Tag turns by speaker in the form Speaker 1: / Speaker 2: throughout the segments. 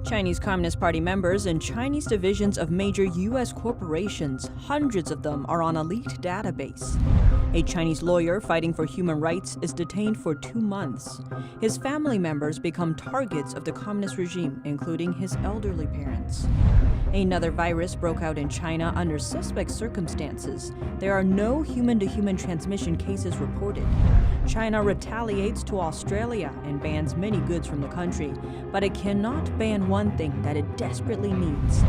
Speaker 1: Chinese Communist Party members and Chinese divisions of major U.S. corporations, hundreds of them are on a leaked database. A Chinese lawyer fighting for human rights is detained for 2 months. His family members become targets of the communist regime, including his elderly parents. Another virus broke out in China under suspect circumstances. There are no human-to-human transmission cases reported. China retaliates to Australia and bans many goods from the country, but it cannot ban one thing that it desperately needs.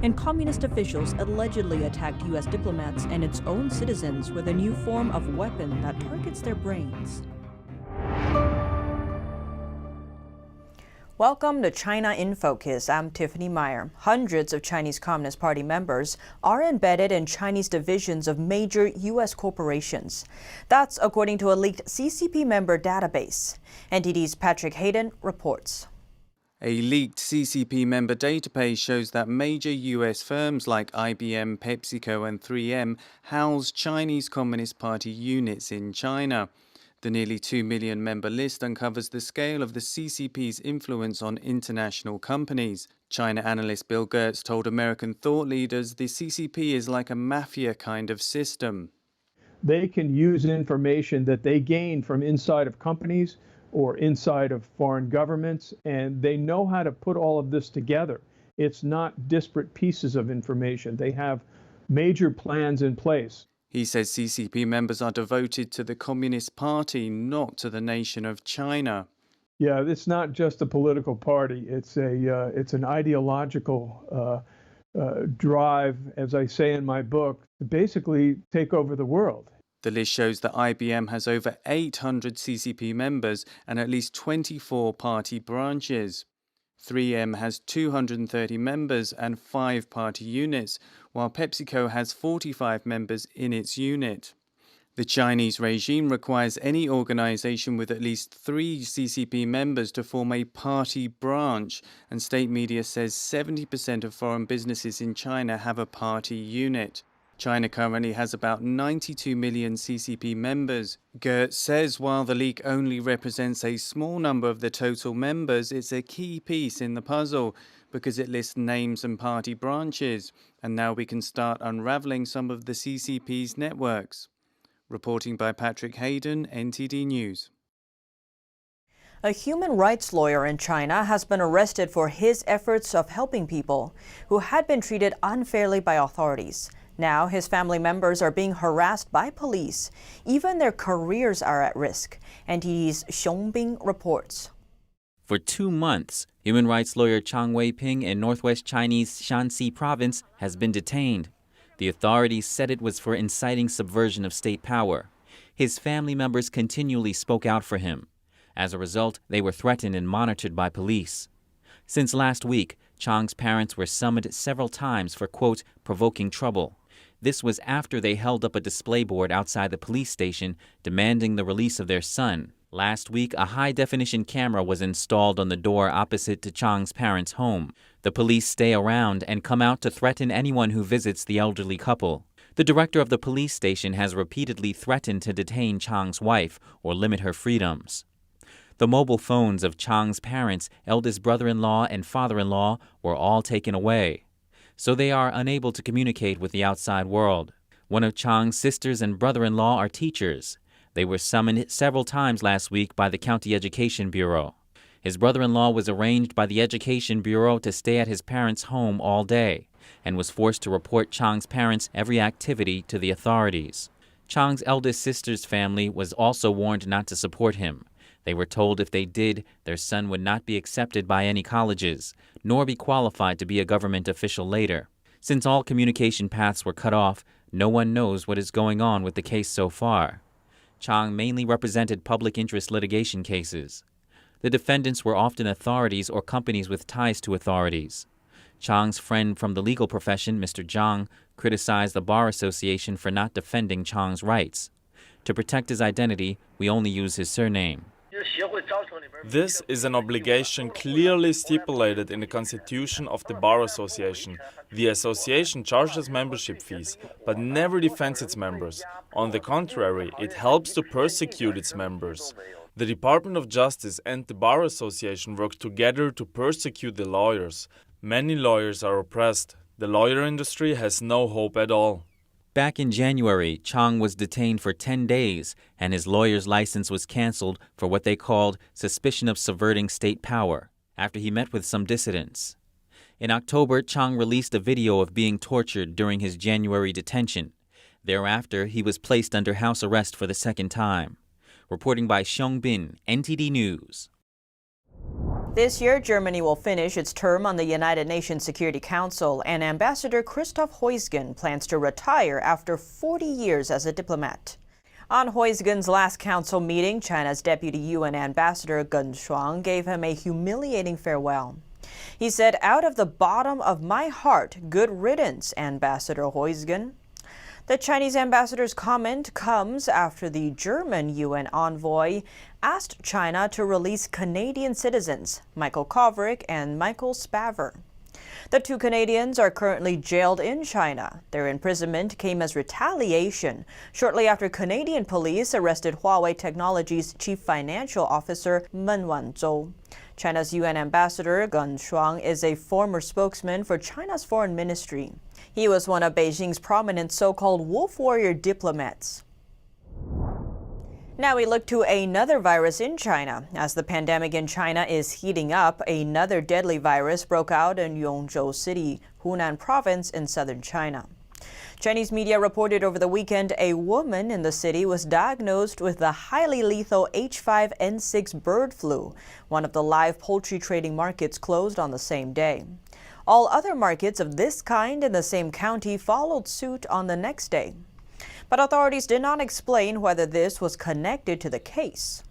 Speaker 1: And communist officials allegedly attacked U.S. diplomats and its own citizens with a new form of weapon that targets their brains. Welcome to China in Focus. I'm Tiffany Meyer. Hundreds of Chinese Communist Party members are embedded in Chinese divisions of major U.S. corporations. That's according to a leaked CCP member database. NTD's Patrick Hayden reports.
Speaker 2: A leaked CCP member database shows that major U.S. firms like IBM, PepsiCo and 3M house Chinese Communist Party units in China. The nearly 2 million member list uncovers the scale of the CCP's influence on international companies. China analyst Bill Gertz told American thought leaders the CCP is like a mafia kind of system.
Speaker 3: They can use information that they gain from inside of companies or inside of foreign governments, and they know how to put all of this together. It's not disparate pieces of information. They have major plans in place.
Speaker 2: He says CCP members are devoted to the Communist Party, not to the nation of China.
Speaker 3: Yeah, it's not just a political party. It's an ideological drive, as I say in my book, to basically take over the world.
Speaker 2: The list shows that IBM has over 800 CCP members and at least 24 party branches. 3M has 230 members and 5 party units, while PepsiCo has 45 members in its unit. The Chinese regime requires any organization with at least 3 CCP members to form a party branch, and state media says 70% of foreign businesses in China have a party unit. China currently has about 92 million CCP members. Gertz says while the leak only represents a small number of the total members, it's a key piece in the puzzle because it lists names and party branches. And now we can start unraveling some of the CCP's networks. Reporting by Patrick Hayden, NTD News.
Speaker 1: A human rights lawyer in China has been arrested for his efforts of helping people who had been treated unfairly by authorities. Now, his family members are being harassed by police. Even their careers are at risk. NTD's Xiong reports.
Speaker 4: For 2 months, human rights lawyer Chang Wei-ping in northwest Chinese Shanxi province has been detained. The authorities said it was for inciting subversion of state power. His family members continually spoke out for him. As a result, they were threatened and monitored by police. Since last week, Chang's parents were summoned several times for, quote, provoking trouble. This was after they held up a display board outside the police station demanding the release of their son. Last week, a high-definition camera was installed on the door opposite to Chang's parents' home. The police stay around and come out to threaten anyone who visits the elderly couple. The director of the police station has repeatedly threatened to detain Chang's wife or limit her freedoms. The mobile phones of Chang's parents, eldest brother-in-law and father-in-law were all taken away, so they are unable to communicate with the outside world. One of Chang's sisters and brother-in-law are teachers. They were summoned several times last week by the County Education Bureau. His brother-in-law was arranged by the Education Bureau to stay at his parents' home all day and was forced to report Chang's parents' every activity to the authorities. Chang's eldest sister's family was also warned not to support him. They were told if they did, their son would not be accepted by any colleges, nor be qualified to be a government official later. Since all communication paths were cut off, no one knows what is going on with the case so far. Chang mainly represented public interest litigation cases. The defendants were often authorities or companies with ties to authorities. Chang's friend from the legal profession, Mr. Zhang, criticized the Bar Association for not defending Chang's rights. To protect his identity, we only use his surname.
Speaker 5: This is an obligation clearly stipulated in the Constitution of the Bar Association. The association charges membership fees, but never defends its members. On the contrary, it helps to persecute its members. The Department of Justice and the Bar Association work together to persecute the lawyers. Many lawyers are oppressed. The lawyer industry has no hope at all.
Speaker 4: Back in January, Chang was detained for 10 days, and his lawyer's license was canceled for what they called suspicion of subverting state power, after he met with some dissidents. In October, Chang released a video of being tortured during his January detention. Thereafter, he was placed under house arrest for the second time. Reporting by Xiong Bin, NTD News.
Speaker 1: This year, Germany will finish its term on the United Nations Security Council, and Ambassador Christoph Heusgen plans to retire after 40 years as a diplomat. On Heusgen's last council meeting, China's deputy UN ambassador Geng Shuang gave him a humiliating farewell. He said, "Out of the bottom of my heart, good riddance, Ambassador Heusgen." The Chinese ambassador's comment comes after the German UN envoy asked China to release Canadian citizens Michael Kovrig and Michael Spavor. The two Canadians are currently jailed in China. Their imprisonment came as retaliation shortly after Canadian police arrested Huawei Technologies' chief financial officer Meng Wanzhou. China's UN ambassador Geng Shuang is a former spokesman for China's foreign ministry. He was one of Beijing's prominent so-called wolf warrior diplomats. Now we look to another virus in China. As the pandemic in China is heating up, another deadly virus broke out in Yongzhou City, Hunan province in southern China. Chinese media reported over the weekend a woman in the city was diagnosed with the highly lethal H5N6 bird flu. One of the live poultry trading markets closed on the same day. All other markets of this kind in the same county followed suit on the next day. But authorities did not explain whether this was connected to the case.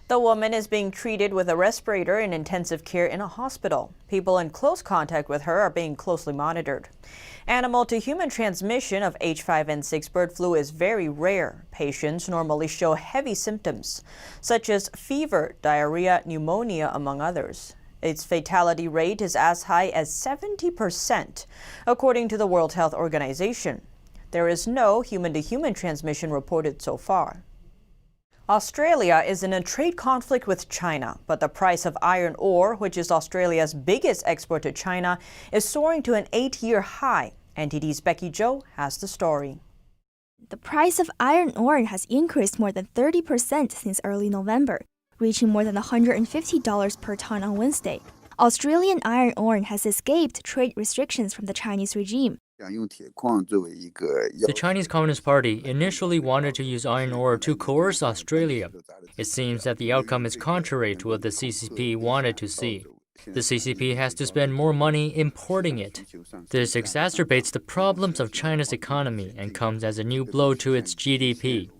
Speaker 1: The woman is being treated with a respirator in intensive care in a hospital. People in close contact with her are being closely monitored. Animal-to-human transmission of H5N6 bird flu is very rare. Patients normally show heavy symptoms, such as fever, diarrhea, pneumonia, among others. Its fatality rate is as high as 70%, according to the World Health Organization. There is no human-to-human transmission reported so far. Australia is in a trade conflict with China, but the price of iron ore, which is Australia's biggest export to China, is soaring to an 8-year high. NTD's Becky Zhou has the story.
Speaker 6: The price of iron ore has increased more than 30% since early November, reaching more than $150 per ton on Wednesday. Australian iron ore has escaped trade restrictions from the Chinese regime.
Speaker 7: The Chinese Communist Party initially wanted to use iron ore to coerce Australia. It seems that the outcome is contrary to what the CCP wanted to see. The CCP has to spend more money importing it. This exacerbates the problems of China's economy and comes as a new blow to its GDP.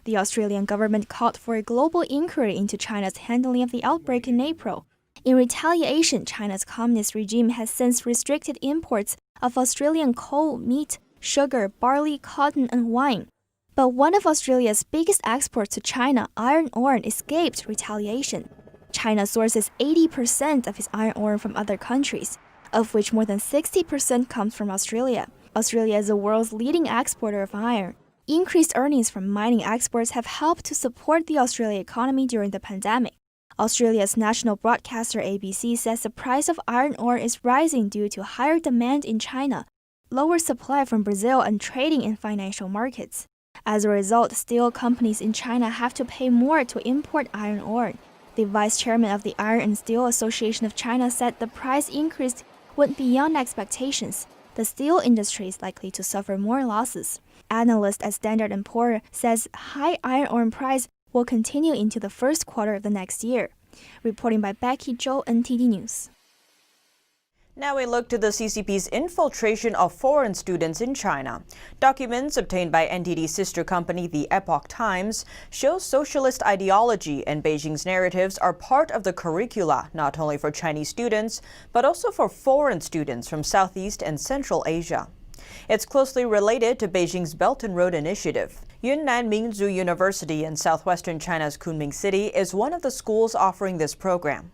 Speaker 6: The Australian government called for a global inquiry into China's handling of the outbreak in April. In retaliation, China's communist regime has since restricted imports of Australian coal, meat, sugar, barley, cotton, and wine. But one of Australia's biggest exports to China, iron ore, escaped retaliation. China sources 80% of its iron ore from other countries, of which more than 60% comes from Australia. Australia is the world's leading exporter of iron. Increased earnings from mining exports have helped to support the Australian economy during the pandemic. Australia's national broadcaster ABC says the price of iron ore is rising due to higher demand in China, lower supply from Brazil, and trading in financial markets. As a result, steel companies in China have to pay more to import iron ore. The vice chairman of the Iron and Steel Association of China said the price increase went beyond expectations. The steel industry is likely to suffer more losses. Analyst at Standard & Poor's says high iron ore price will continue into the first quarter of the next year. Reporting by Becky Zhou, NTD News.
Speaker 1: Now we look to the CCP's infiltration of foreign students in China. Documents obtained by NTD's sister company, the Epoch Times, show socialist ideology and Beijing's narratives are part of the curricula, not only for Chinese students, but also for foreign students from Southeast and Central Asia. It's closely related to Beijing's Belt and Road Initiative. Yunnan Minzu University in southwestern China's Kunming City is one of the schools offering this program.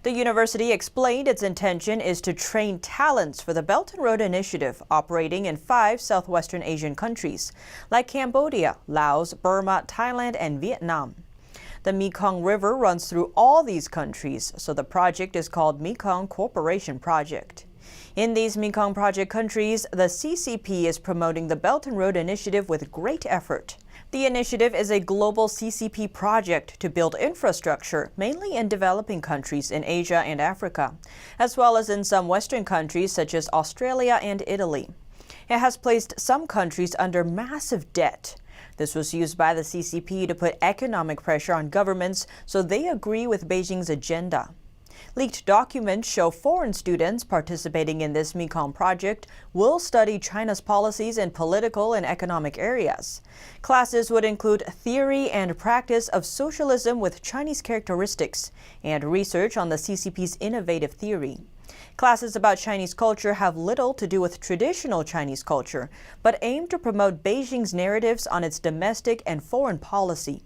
Speaker 1: The university explained its intention is to train talents for the Belt and Road Initiative operating in 5 southwestern Asian countries, like Cambodia, Laos, Burma, Thailand, and Vietnam. The Mekong River runs through all these countries, so the project is called Mekong Cooperation Project. In these Mekong Project countries, the CCP is promoting the Belt and Road Initiative with great effort. The initiative is a global CCP project to build infrastructure, mainly in developing countries in Asia and Africa, as well as in some Western countries such as Australia and Italy. It has placed some countries under massive debt. This was used by the CCP to put economic pressure on governments so they agree with Beijing's agenda. Leaked documents show foreign students participating in this Mekong project will study China's policies in political and economic areas. Classes would include theory and practice of socialism with Chinese characteristics and research on the CCP's innovative theory. Classes about Chinese culture have little to do with traditional Chinese culture, but aim to promote Beijing's narratives on its domestic and foreign policy.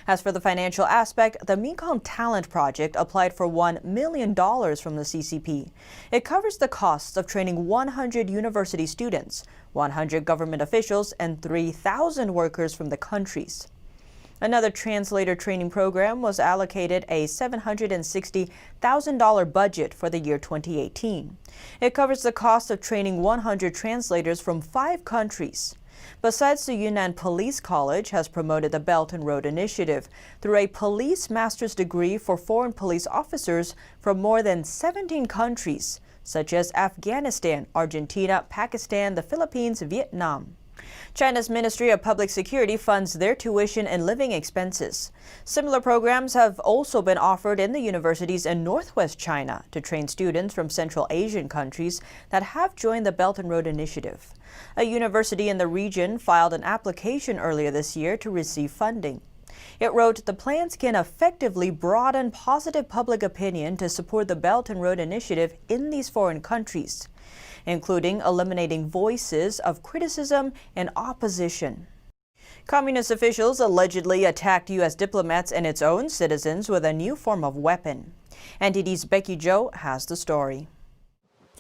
Speaker 1: As for the financial aspect, the Mekong Talent Project applied for $1 million from the CCP. It covers the costs of training 100 university students, 100 government officials, and 3,000 workers from the countries. Another translator training program was allocated a $760,000 budget for the year 2018. It covers the cost of training 100 translators from 5 countries. Besides, the Yunnan Police College has promoted the Belt and Road Initiative through a police master's degree for foreign police officers from more than 17 countries, such as Afghanistan, Argentina, Pakistan, the Philippines, Vietnam. China's Ministry of Public Security funds their tuition and living expenses. Similar programs have also been offered in the universities in northwest China to train students from Central Asian countries that have joined the Belt and Road Initiative. A university in the region filed an application earlier this year to receive funding. It wrote the plans can effectively broaden positive public opinion to support the Belt and Road Initiative in these foreign countries, including eliminating voices of criticism and opposition. Communist officials allegedly attacked U.S. diplomats and its own citizens with a new form of weapon. NTD's Becky Zhou has the story.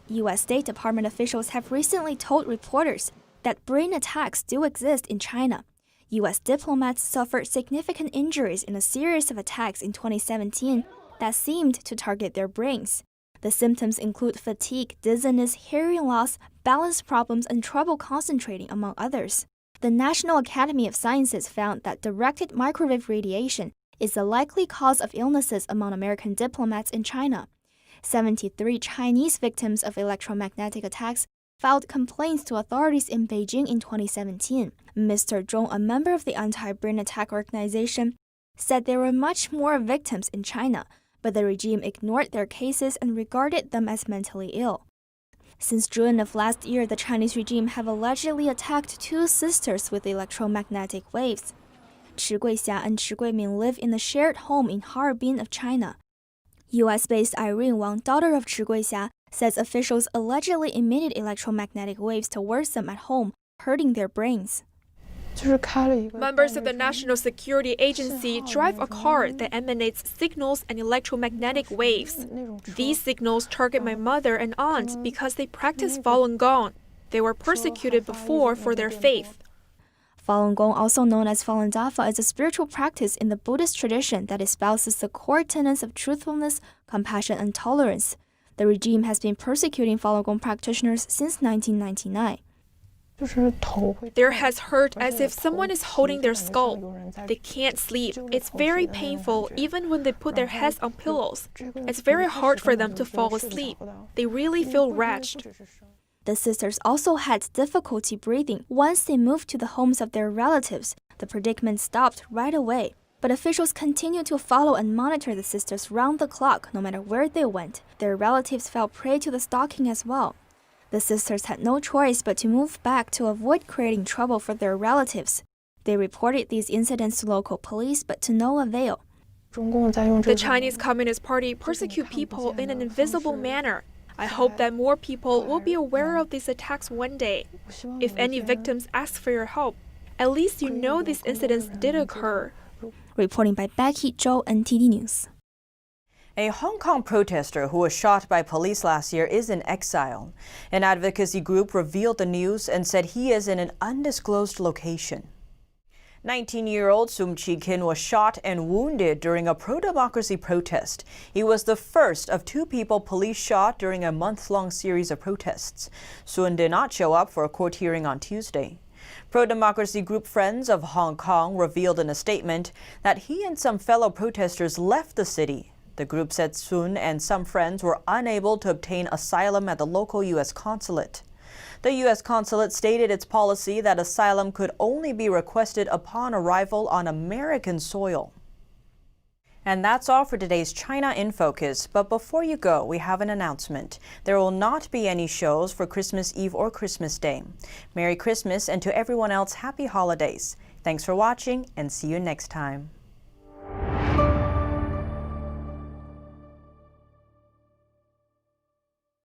Speaker 6: U.S. State Department officials have recently told reporters that brain attacks do exist in China. U.S. diplomats suffered significant injuries in a series of attacks in 2017 that seemed to target their brains. The symptoms include fatigue, dizziness, hearing loss, balance problems, and trouble concentrating, among others. The National Academy of Sciences found that directed microwave radiation is the likely cause of illnesses among American diplomats in China. 73 Chinese victims of electromagnetic attacks filed complaints to authorities in Beijing in 2017. Mr. Zhong, a member of the anti-brain attack organization, said there were much more victims in China, but the regime ignored their cases and regarded them as mentally ill. Since June of last year, the Chinese regime have allegedly attacked 2 sisters with electromagnetic waves. Chi Guixia and Chi Guiming live in a shared home in Harbin of China. U.S.-based Irene Wang, daughter of Chi Guixia, says officials allegedly emitted electromagnetic waves towards them at home, hurting their brains.
Speaker 8: Members of the National Security Agency drive a car that emanates signals and electromagnetic waves. These signals target my mother and aunt because they practice Falun Gong. They were persecuted before for their faith.
Speaker 6: Falun Gong, also known as Falun Dafa, is a spiritual practice in the Buddhist tradition that espouses the core tenets of truthfulness, compassion, and tolerance. The regime has been persecuting Falun Gong practitioners since 1999.
Speaker 8: Their heads hurt as if someone is holding their skull. They can't sleep. It's very painful even when they put their heads on pillows. It's very hard for them to fall asleep. They really feel wretched.
Speaker 6: The sisters also had difficulty breathing. Once they moved to the homes of their relatives, the predicament stopped right away. But officials continued to follow and monitor the sisters round the clock, no matter where they went. Their relatives fell prey to the stalking as well. The sisters had no choice but to move back to avoid creating trouble for their relatives. They reported these incidents to local police, but to no avail.
Speaker 8: The Chinese Communist Party persecute people in an invisible manner. I hope that more people will be aware of these attacks one day. If any victims ask for your help, at least you know these incidents did occur.
Speaker 6: Reporting by Becky Zhou, NTD News.
Speaker 1: A Hong Kong protester who was shot by police last year is in exile. An advocacy group revealed the news and said he is in an undisclosed location. 19-year-old Sum Chi-kin was shot and wounded during a pro-democracy protest. He was the first of 2 people police shot during a month-long series of protests. Sun did not show up for a court hearing on Tuesday. Pro-democracy group Friends of Hong Kong revealed in a statement that he and some fellow protesters left the city. The group said Sun and some friends were unable to obtain asylum at the local U.S. consulate. The U.S. consulate stated its policy that asylum could only be requested upon arrival on American soil. And that's all for today's China in Focus. But before you go, we have an announcement. There will not be any shows for Christmas Eve or Christmas Day. Merry Christmas, and to everyone else, happy holidays. Thanks for watching, and see you next time.